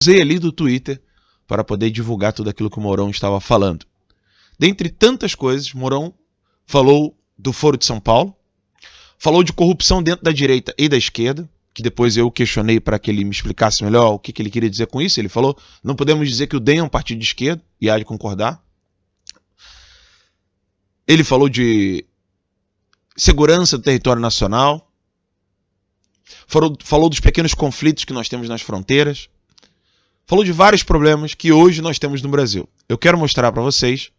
Usei ali do Twitter para poder divulgar tudo aquilo que o Mourão estava falando. Dentre tantas coisas, Mourão falou do Foro de São Paulo, falou de corrupção dentro da direita e da esquerda, que depois eu questionei para que ele me explicasse melhor o que ele queria dizer com isso. Ele falou, não podemos dizer que o DEM é um partido de esquerda, e há de concordar. Ele falou de segurança do território nacional, falou dos pequenos conflitos que nós temos nas fronteiras, falou de vários problemas que hoje nós temos no Brasil. Eu quero mostrar para vocês.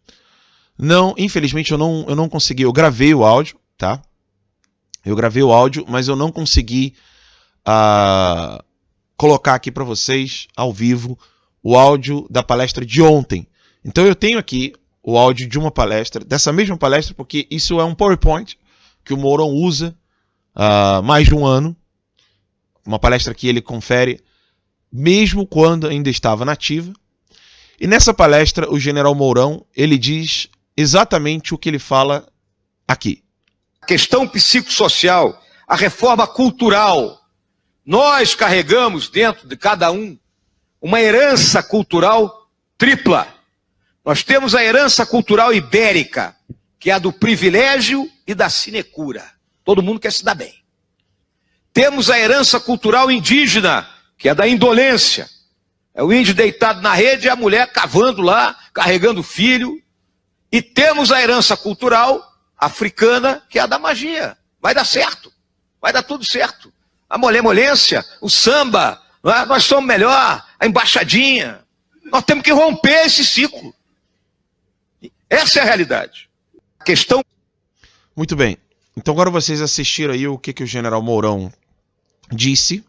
Não, infelizmente eu não consegui, eu gravei o áudio, tá? Eu gravei o áudio, mas eu não consegui colocar aqui para vocês, ao vivo, o áudio da palestra de ontem. Então eu tenho aqui o áudio de uma palestra, dessa mesma palestra, porque isso é um PowerPoint que o Mourão usa há mais de um ano. Uma palestra que ele confere mesmo quando ainda estava nativa. E nessa palestra, o general Mourão, ele diz exatamente o que ele fala aqui. A questão psicossocial, a reforma cultural. Nós carregamos dentro de cada um uma herança cultural tripla. Nós temos a herança cultural ibérica, que é a do privilégio e da sinecura. Todo mundo quer se dar bem. Temos a herança cultural indígena, que é da indolência. É o índio deitado na rede e a mulher cavando lá, carregando o filho. E temos a herança cultural africana, que é a da magia. Vai dar certo. Vai dar tudo certo. A molemolência, o samba, nós somos melhor, a embaixadinha. Nós temos que romper esse ciclo. Essa é a realidade. A questão... Muito bem. Então agora vocês assistiram aí o que o general Mourão disse.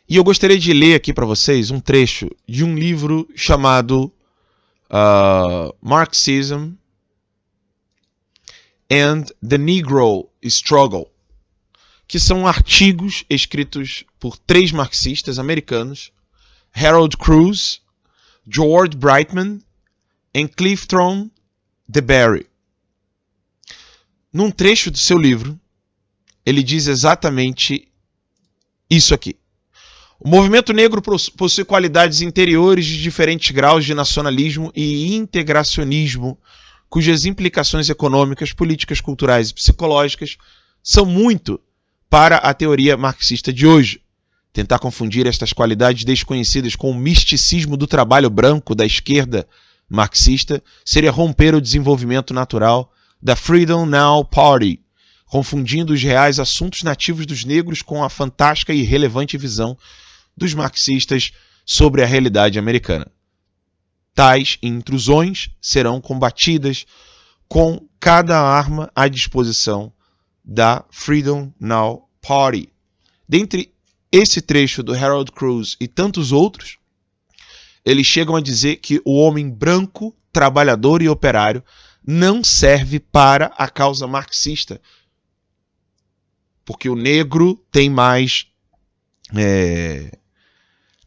E eu gostaria de ler aqui para vocês um trecho de um livro chamado Marxism and the Negro Struggle, que são artigos escritos por 3 marxistas americanos, Harold Cruz, George Brightman e Clifton DeBerry. Num trecho do seu livro, ele diz exatamente isso aqui. O movimento negro possui qualidades interiores de diferentes graus de nacionalismo e integracionismo, cujas implicações econômicas, políticas, culturais e psicológicas são muito para a teoria marxista de hoje. Tentar confundir estas qualidades desconhecidas com o misticismo do trabalho branco da esquerda marxista seria romper o desenvolvimento natural da Freedom Now Party, confundindo os reais assuntos nativos dos negros com a fantástica e irrelevante visão dos marxistas sobre a realidade americana. Tais intrusões serão combatidas com cada arma à disposição da Freedom Now Party. Dentre esse trecho do Harold Cruz e tantos outros, eles chegam a dizer que o homem branco, trabalhador e operário não serve para a causa marxista, porque o negro tem mais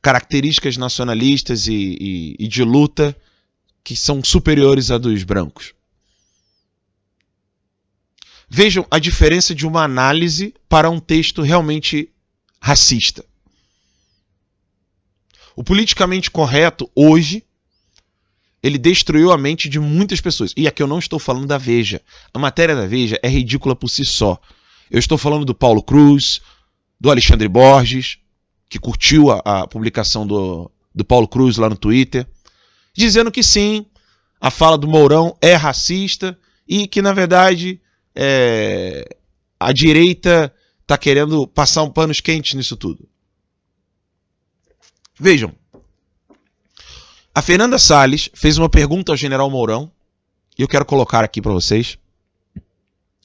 características nacionalistas e de luta que são superiores à dos brancos. Vejam a diferença de uma análise para um texto realmente racista. O politicamente correto, hoje, ele destruiu a mente de muitas pessoas. E aqui eu não estou falando da Veja. A matéria da Veja é ridícula por si só. Eu estou falando do Paulo Cruz, do Alexandre Borges, que curtiu a publicação do Paulo Cruz lá no Twitter, dizendo que sim, a fala do Mourão é racista e que, na verdade, a direita está querendo passar um panos quentes nisso tudo. Vejam, a Fernanda Salles fez uma pergunta ao general Mourão, e eu quero colocar aqui para vocês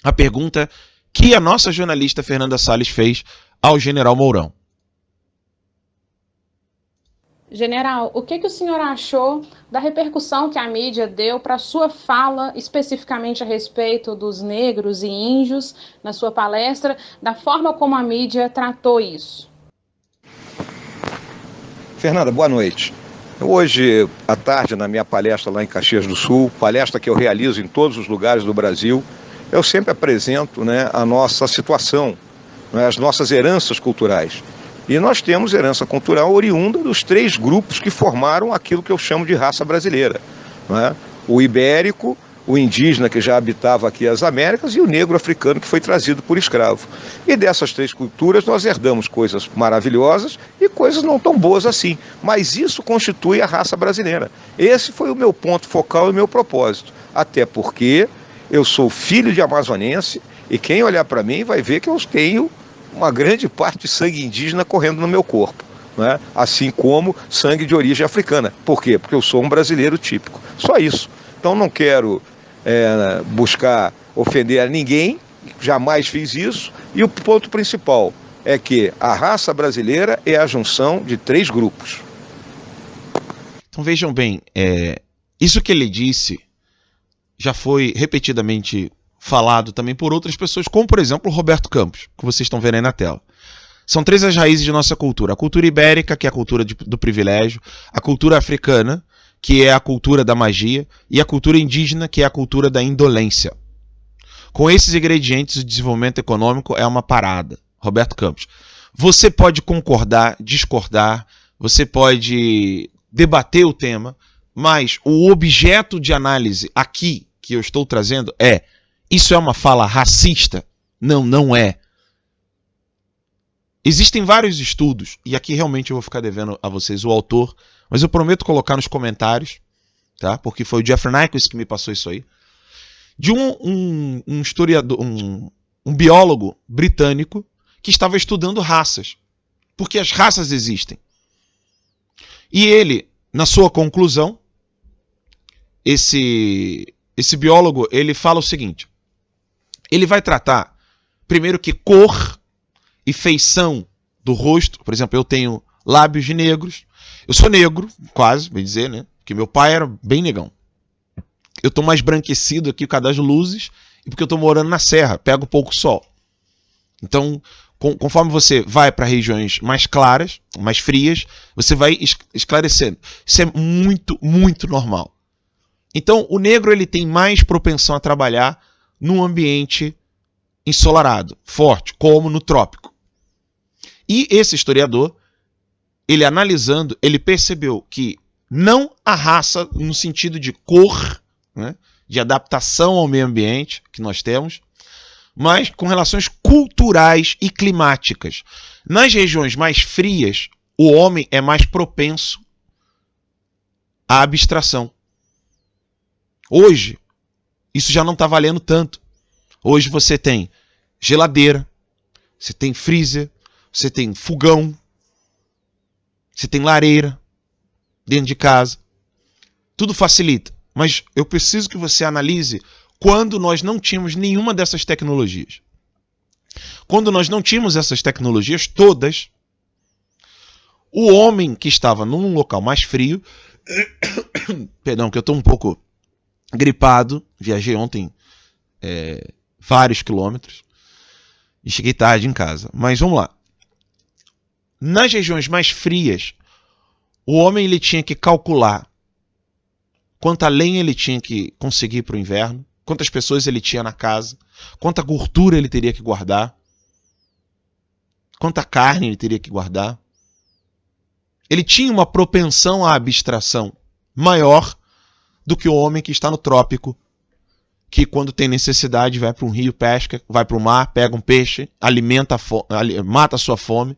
a pergunta que a nossa jornalista Fernanda Salles fez ao general Mourão. General, o que o senhor achou da repercussão que a mídia deu para a sua fala, especificamente a respeito dos negros e índios, na sua palestra, da forma como a mídia tratou isso? Fernanda, boa noite. Hoje, à tarde, na minha palestra lá em Caxias do Sul, palestra que eu realizo em todos os lugares do Brasil, eu sempre apresento, a nossa situação, as nossas heranças culturais. E nós temos herança cultural oriunda dos 3 grupos que formaram aquilo que eu chamo de raça brasileira, não é? O ibérico, o indígena que já habitava aqui as Américas e o negro africano que foi trazido por escravo. E dessas 3 culturas nós herdamos coisas maravilhosas e coisas não tão boas assim. Mas isso constitui a raça brasileira. Esse foi o meu ponto focal e o meu propósito. Até porque eu sou filho de amazonense e quem olhar para mim vai ver que eu tenho uma grande parte de sangue indígena correndo no meu corpo, né? Assim como sangue de origem africana. Por quê? Porque eu sou um brasileiro típico. Só isso. Então não quero buscar ofender a ninguém, jamais fiz isso. E o ponto principal é que a raça brasileira é a junção de 3 grupos. Então vejam bem, isso que ele disse já foi repetidamente falado também por outras pessoas, como por exemplo o Roberto Campos, que vocês estão vendo aí na tela. São 3 as raízes de nossa cultura. A cultura ibérica, que é a cultura do privilégio, a cultura africana, que é a cultura da magia, e a cultura indígena, que é a cultura da indolência. Com esses ingredientes, o desenvolvimento econômico é uma parada. Roberto Campos. Você pode concordar, discordar, você pode debater o tema, mas o objeto de análise aqui que eu estou trazendo isso é uma fala racista? Não, não é. Existem vários estudos, e aqui realmente eu vou ficar devendo a vocês o autor, mas eu prometo colocar nos comentários, tá? Porque foi o Jeffrey Nyquist que me passou isso aí, de um historiador, um biólogo britânico que estava estudando raças, porque as raças existem. E ele, na sua conclusão, esse biólogo, ele fala o seguinte: ele vai tratar, primeiro, que cor e feição do rosto. Por exemplo, eu tenho lábios de negros. Eu sou negro, quase, bem dizer, né? Porque meu pai era bem negão. Eu tô mais branquecido aqui por causa das luzes e porque eu tô morando na serra, pego pouco sol. Então, conforme você vai para regiões mais claras, mais frias, você vai esclarecendo. Isso é muito, muito normal. Então, o negro ele tem mais propensão a trabalhar num ambiente ensolarado, forte, como no trópico. E esse historiador, ele analisando, ele percebeu que não a raça no sentido de cor, né, de adaptação ao meio ambiente que nós temos, mas com relações culturais e climáticas. Nas regiões mais frias, o homem é mais propenso à abstração. Hoje, isso já não está valendo tanto. Hoje você tem geladeira, você tem freezer, você tem fogão, você tem lareira dentro de casa. Tudo facilita. Mas eu preciso que você analise quando nós não tínhamos nenhuma dessas tecnologias. Quando nós não tínhamos essas tecnologias todas, o homem que estava num local mais frio, perdão, que eu estou um pouco gripado, viajei ontem vários quilômetros e cheguei tarde em casa. Mas vamos lá. Nas regiões mais frias, o homem ele tinha que calcular quanta lenha ele tinha que conseguir para o inverno, quantas pessoas ele tinha na casa, quanta gordura ele teria que guardar, quanta carne ele teria que guardar. Ele tinha uma propensão à abstração maior do que o homem que está no trópico, que quando tem necessidade vai para um rio, pesca, vai para o mar, pega um peixe, mata a sua fome.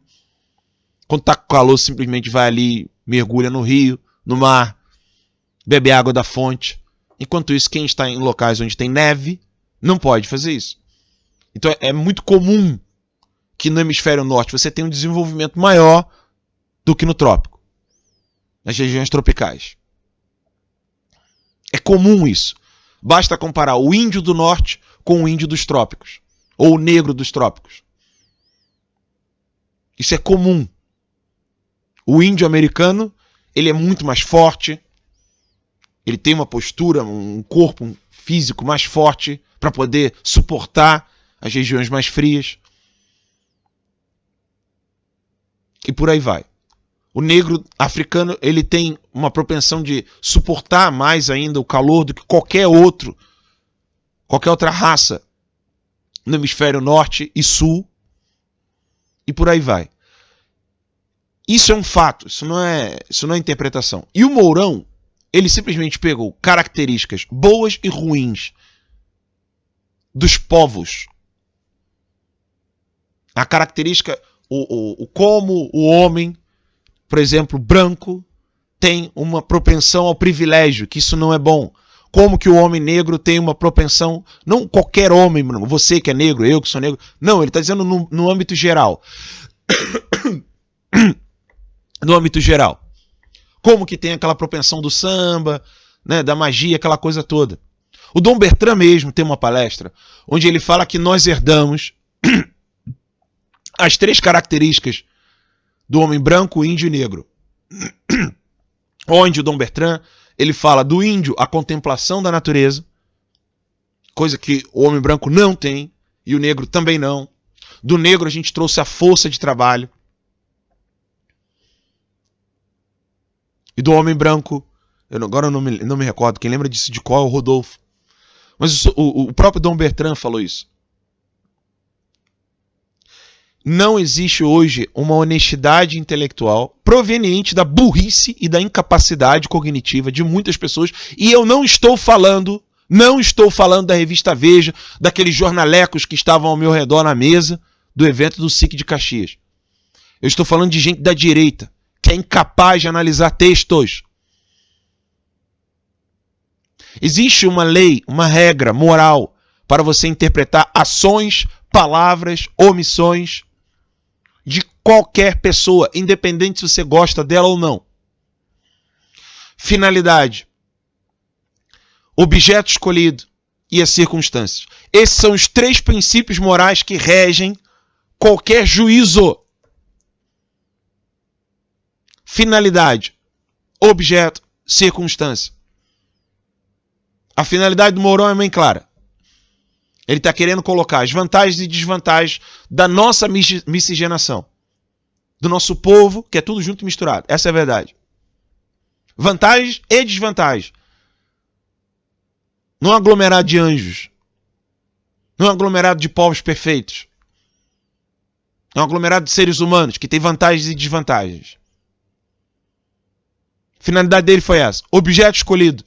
Quando está com calor, simplesmente vai ali, mergulha no rio, no mar, bebe água da fonte. Enquanto isso, quem está em locais onde tem neve não pode fazer isso. Então é muito comum que no hemisfério norte você tenha um desenvolvimento maior do que no trópico, nas regiões tropicais. É comum isso. Basta comparar o índio do norte com o índio dos trópicos, ou o negro dos trópicos. Isso é comum. O índio americano, ele é muito mais forte, ele tem uma postura, um corpo físico mais forte para poder suportar as regiões mais frias. E por aí vai. O negro africano, ele tem uma propensão de suportar mais ainda o calor do que qualquer outra raça no hemisfério norte e sul. E por aí vai. Isso é um fato, isso não é interpretação. E o Mourão, ele simplesmente pegou características boas e ruins dos povos. A característica, como o homem, por exemplo, branco, tem uma propensão ao privilégio, que isso não é bom. Como que o homem negro tem uma propensão, não qualquer homem, você que é negro, eu que sou negro, não, ele está dizendo no âmbito geral. No âmbito geral. Como que tem aquela propensão do samba, né, da magia, aquela coisa toda. O Dom Bertrand mesmo tem uma palestra onde ele fala que nós herdamos as 3 características do homem branco, índio e negro. Onde o Dom Bertrand, ele fala do índio a contemplação da natureza, coisa que o homem branco não tem, e o negro também não. Do negro a gente trouxe a força de trabalho. E do homem branco, agora eu não me recordo, quem lembra disso de qual é o Rodolfo. Mas o próprio Dom Bertrand falou isso. Não existe hoje uma honestidade intelectual proveniente da burrice e da incapacidade cognitiva de muitas pessoas. E eu não estou falando da revista Veja, daqueles jornalecos que estavam ao meu redor na mesa do evento do SIC de Caxias. Eu estou falando de gente da direita, que é incapaz de analisar textos. Existe uma lei, uma regra moral para você interpretar ações, palavras, omissões de qualquer pessoa, independente se você gosta dela ou não. Finalidade, objeto escolhido e as circunstâncias. Esses são os 3 princípios morais que regem qualquer juízo. Finalidade, objeto, circunstância. A finalidade do Mourão é bem clara. Ele está querendo colocar as vantagens e desvantagens da nossa miscigenação. Do nosso povo, que é tudo junto e misturado. Essa é a verdade. Vantagens e desvantagens. Não é um aglomerado de anjos. Não é um aglomerado de povos perfeitos. É um aglomerado de seres humanos que tem vantagens e desvantagens. A finalidade dele foi essa. Objeto escolhido.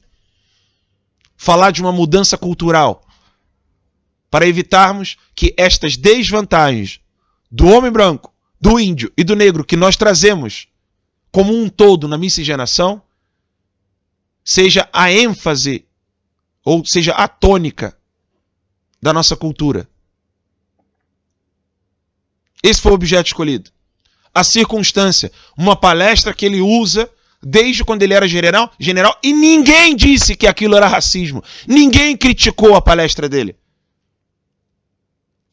Falar de uma mudança cultural. Para evitarmos que estas desvantagens do homem branco, do índio e do negro que nós trazemos como um todo na miscigenação, seja a ênfase, ou seja a tônica da nossa cultura. Esse foi o objeto escolhido. A circunstância, uma palestra que ele usa desde quando ele era general, e ninguém disse que aquilo era racismo. Ninguém criticou a palestra dele.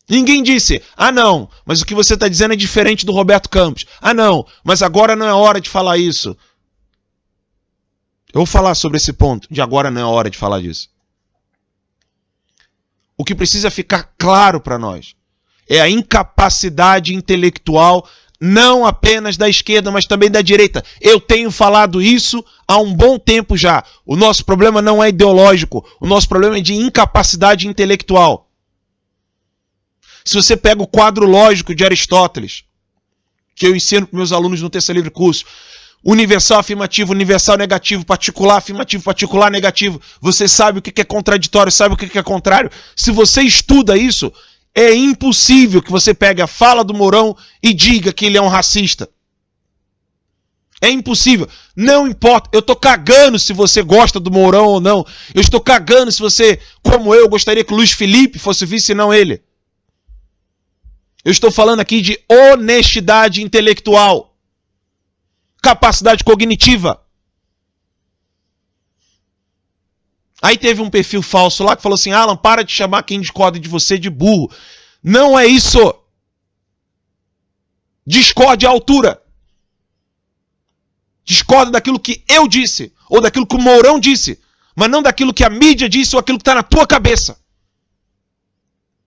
Ninguém disse, não, mas o que você está dizendo é diferente do Roberto Campos. Não, mas agora não é hora de falar isso. Eu vou falar sobre esse ponto, de agora não é hora de falar disso. O que precisa ficar claro para nós é a incapacidade intelectual, não apenas da esquerda, mas também da direita. Eu tenho falado isso há um bom tempo já. O nosso problema não é ideológico, o nosso problema é de incapacidade intelectual. Se você pega o quadro lógico de Aristóteles, que eu ensino para meus alunos no Terça Livre Curso, universal afirmativo, universal negativo, particular afirmativo, particular negativo, você sabe o que é contraditório, sabe o que é contrário. Se você estuda isso, é impossível que você pegue a fala do Mourão e diga que ele é um racista. É impossível. Não importa. Eu estou cagando se você gosta do Mourão ou não. Eu estou cagando se você, como eu, gostaria que o Luiz Felipe fosse vice e não ele. Eu estou falando aqui de honestidade intelectual. Capacidade cognitiva. Aí teve um perfil falso lá que falou assim, Alan, para de chamar quem discorda de você de burro. Não é isso. Discorde à altura. Discorda daquilo que eu disse, ou daquilo que o Mourão disse, mas não daquilo que a mídia disse ou aquilo que está na tua cabeça.